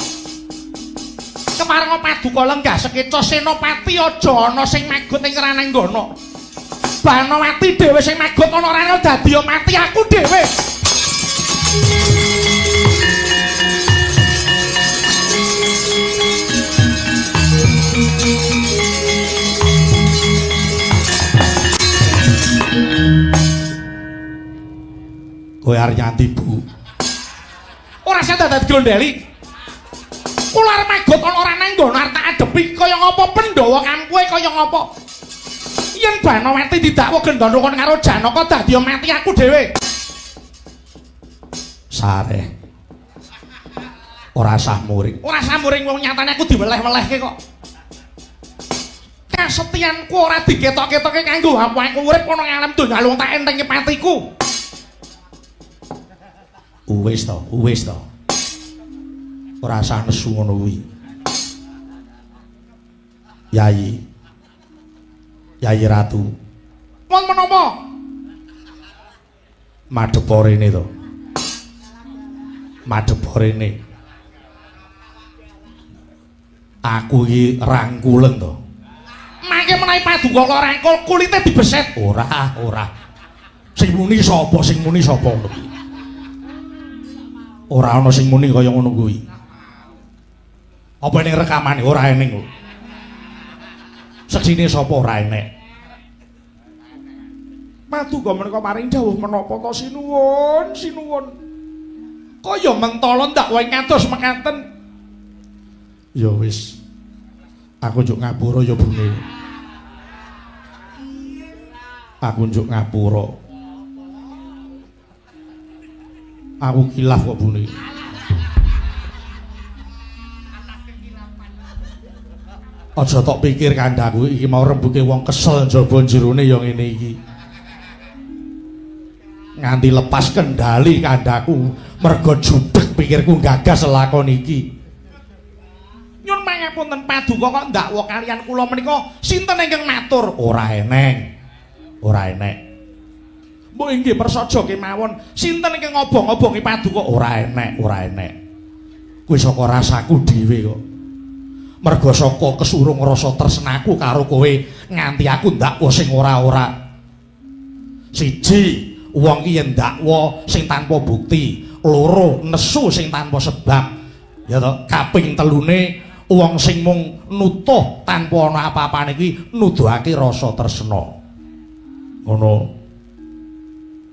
Kemareng paduka lenggah sekeca Senopati aja ana sing magot ing Rananggana. Banawati dhewe sing magot ana Ranel dadi mati aku dhewe. Kowe arep nyanti, Bu. Ora usah dadi glondeli. Kula arep magot ana Rananggana arep tak adepi kaya ngapa Pandhawa kampuhe kaya ngapa. Yen Banawati didakwa gendon rukun karo Janaka dadi mati aku dhewe. Sareh. Ora sah muring. Ora sah muring wong nyatane aku diweleh-welehke kok. Kasetyanku ora diketok-ketoke kanggo aku urip ana ing alam donya lung tak entenge patiku. Wis to. Ora sah nesu ngono kuwi. Yayi Ratu. Wong menapa? Madhep rene to. Madhep rene. Aku iki rangkulen to. Mangke menawi paduka kula rangkul kulite dibeset. Ora. Sing muni sapa ngono kuwi? Ora ana sing muni kaya ngono kuwi. Apa ning rekamane ora ening kok. Seksine sapa ora enek. Paduka menika maring dawuh menapa to sinuwun. Kaya mentala ndakwa kados mekaten. Ya wis. Aku njuk ngapura ya Bune. Aku njuk ngapura. Aku kilaf kok Bune. Aja tok pikir kandhaku iki mau rembuke wong kesel njaba jerone ya ngene iki. Nganti lepas kendali kandhaku merga judheg pikirku gagas lakon iki. Nyun mangapunten paduka kok ndakwa kalian kula menika sinten ingkang matur? Ora enek. Mbok inggih prasaja kemawon sinten ingkang ngobong-obongi paduka? Ora enek. Kuwi saka rasaku dhewe kok. Merga saka kesurung rasa tresnaku karo kowe nganti aku ndakwa sing ora-ora. Siji, wong iki yen ndakwa sing tanpa bukti, loro nesu sing tanpa sebab. Ya to, kaping telune wong sing mung nutuh tanpa ana apa-apane iki nuduhake rasa tresna. Ngono.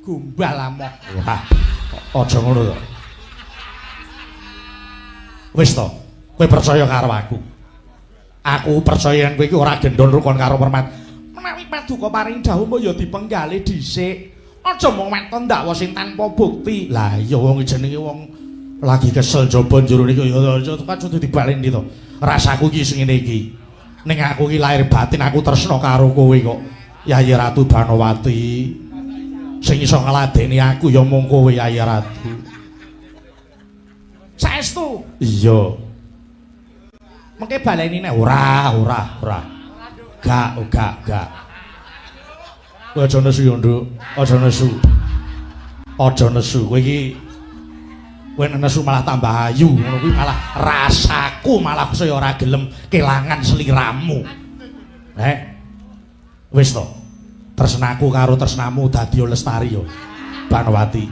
Gombal amoh. Wah, aja ngono to. Wis to, kowe percaya karo aku. Aku percaya yen kowe iki ora gendon rukun karo Permati. Menawi paduka paring dawuh mbok ya dipenggali dhisik. Aja mung weton ndakwa sing tanpa bukti. Lah iya wong jenenge wong lagi kesel jaba njero niku ya kan kudu dibaleni to. Rasaku iki sing ngene iki. Ning aku iki lahir batin aku tresna karo kowe kok. Yayi Ratu Banawati. Sing iso ngladeni aku ya mung kowe Yayi Ratu. Saestu. Iya. Mengke baleni nek Ora. Gak. Kowe aja nesu yo, Nduk. Aja nesu. Kowe iki Kowe nesu malah tambah ayu, ngono kuwi malah rasaku malah saya ora gelem kelangan sliramu. Wis to. Tresnaku karo tresnamu dadi lestari yo. Banowati.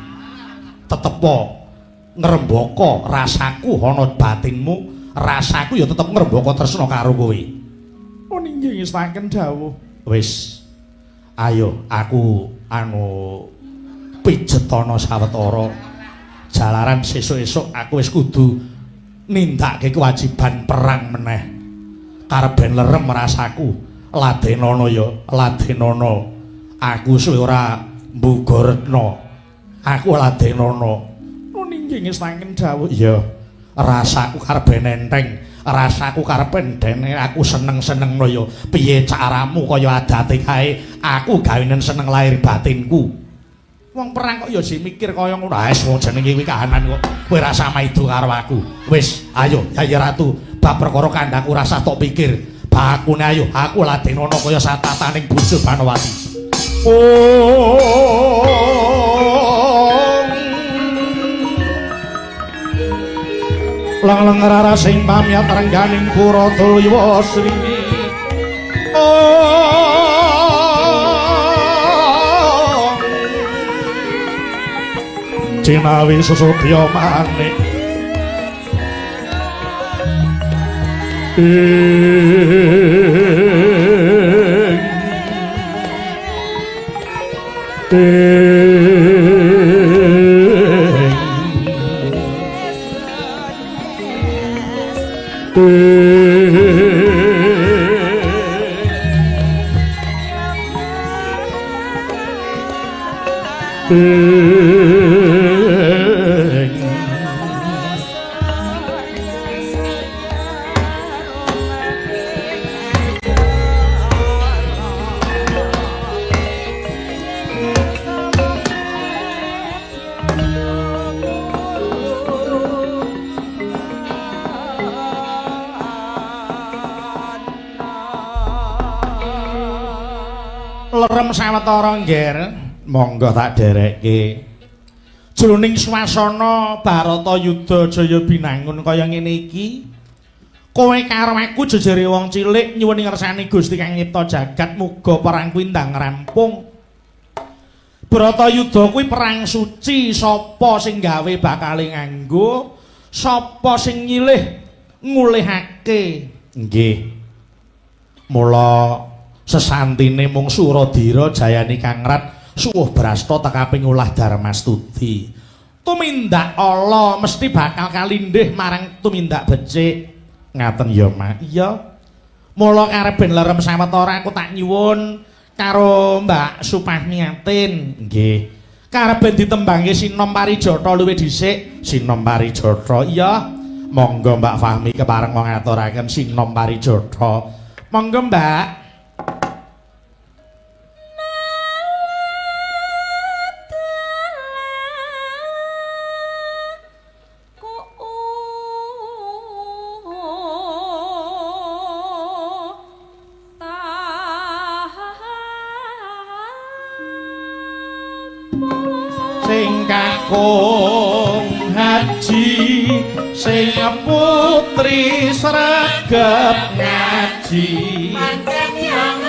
Tetep po ngrembaka rasaku ana batinmu, rasaku ya tetep ngrembaka tresna karo kowe. Oh nggih ngestaken dawuh. Wis. Ayo aku pijetana sawetara. Jalaran sesuk-esuk aku wis kudu nindakake kewajiban perang meneh. Karep lerem rasaku. Ladenana ya, ladenana. Aku suwe ora mbuga retna. Aku ladenana. Oh nggih ngestaken dawuh. Iya. Rasaku karepe nenteng, rasaku karepe ndene aku seneng-senengno ya. Piye caramu kaya adate kae, aku gawenen seneng lahir batinku. Wong perang kok ya sing mikir kaya ngono. Wis wong jenenge kuwi kahanan kok. Kowe rasa maido karo aku. Wis, ayo Yayi Ratu, bab perkara kandhaku rasa tok pikir. Bakune ayo, aku ladenana kaya satataning bojo Banowati. Lang-lang rara sing pamiyat rengganing pura Tulya Sri. Cinawi susudya manik sawetara ngger monggo tak derekke jroning swasana Baratayuda Jaya binangun kaya ngene iki kowe karo aku jejere wong cilik nyuwun ngersani Gusti Kang nyipta jagat muga perang kuwi ndang rampung. Baratayuda kuwi perang suci, sapa sing gawe bakale nganggo, sapa sing nyilih ngulihake. Nggih. Mula sesantine mung Suradira jayani Kang Rat suwuh brasta tekaping ulah Darmastudi. Tumindak ala mesti bakal kalindih marang tumindak becik. Ngaten ya, Mak. Iya. Mula karep ben lerem sawetara aku tak nyuwun karo Mbak Supahmiatin. Nggih. Karep ben ditembangke Sinom Parijata luwih dhisik. Sinom Parijata. Iya. Monggo Mbak Fahmi kepareng ngaturaken Sinom Parijata. Monggo, Mbak. Kakung haji sing putri sregep ngaji manten yang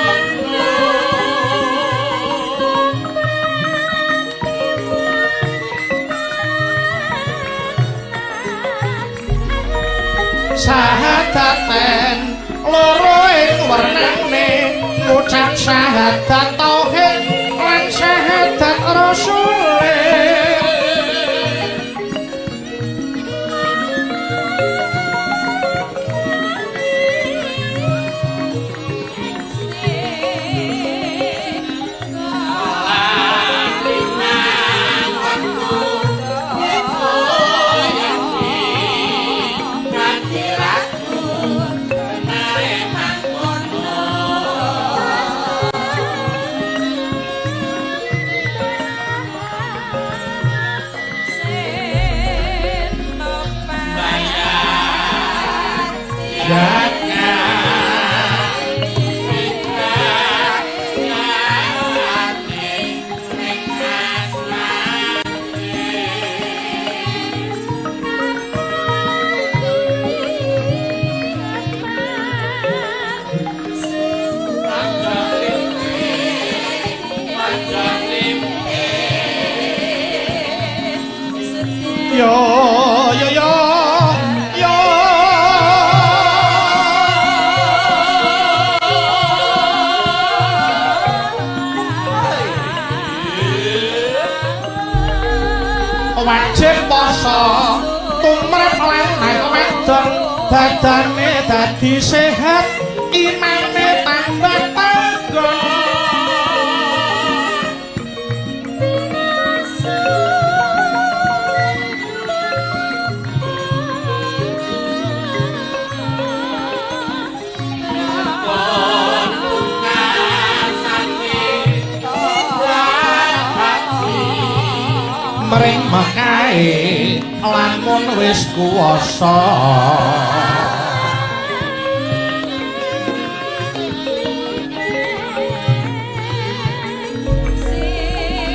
sahadaten loro ing wernane ngucap syahadat tauhid lan syahadat rasul wajib poso tumrap lanang wedon badane dadi sehat imane tambah tanggung mring mekae lamun wis kuwasa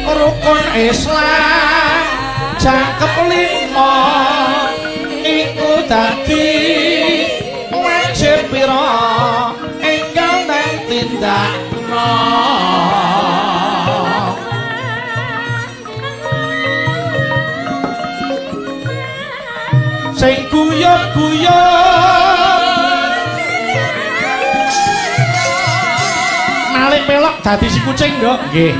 rukun Islam jangkep 5 iku dadi wajib pira enggal nang tindakna sing guyub-guyub nalik pelok dadi si kucing nduk nggih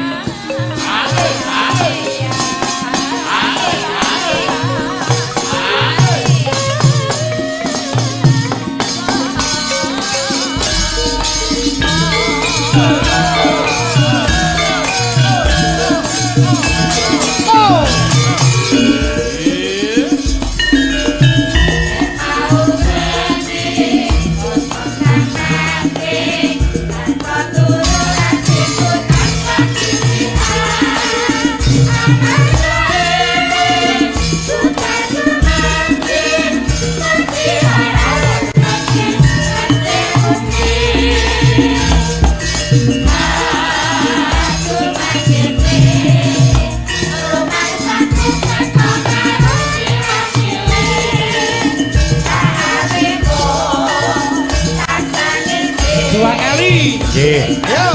dua kali nggih yo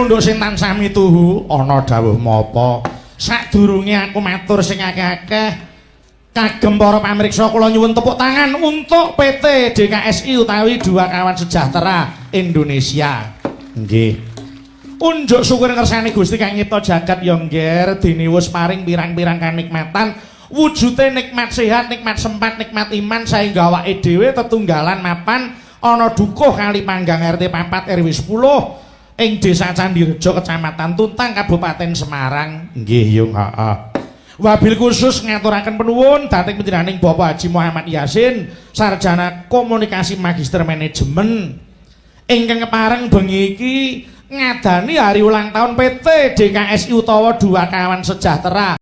kunduk sing tansah mituhu ana dawuh mapa sadurunge aku matur sing akeh-akeh kagem para pamriksa kula nyuwun tepuk tangan untuk PT DKSI utawi Dua Kawan Sejahtera Indonesia nggih unjuk syukur kersane Gusti kang nyipta jagat ya ngger dene wis paring pirang-pirang kanikmatan wujude nikmat sehat nikmat sempat nikmat iman saengga awake dhewe tetunggalan mapan ana dukuh kali panggang RT 4 RW 10 ing Desa Candirejo Kecamatan Tuntang Kabupaten Semarang nggih yung wabil khusus ngaturaken penuwun dhateng panjenenganing Bapak Haji Muhammad Yasin sarjana komunikasi magister manajemen ingkang kepareng bengi iki ngadani hari ulang tahun PT DKSI utawa Dua Kawan Sejahtera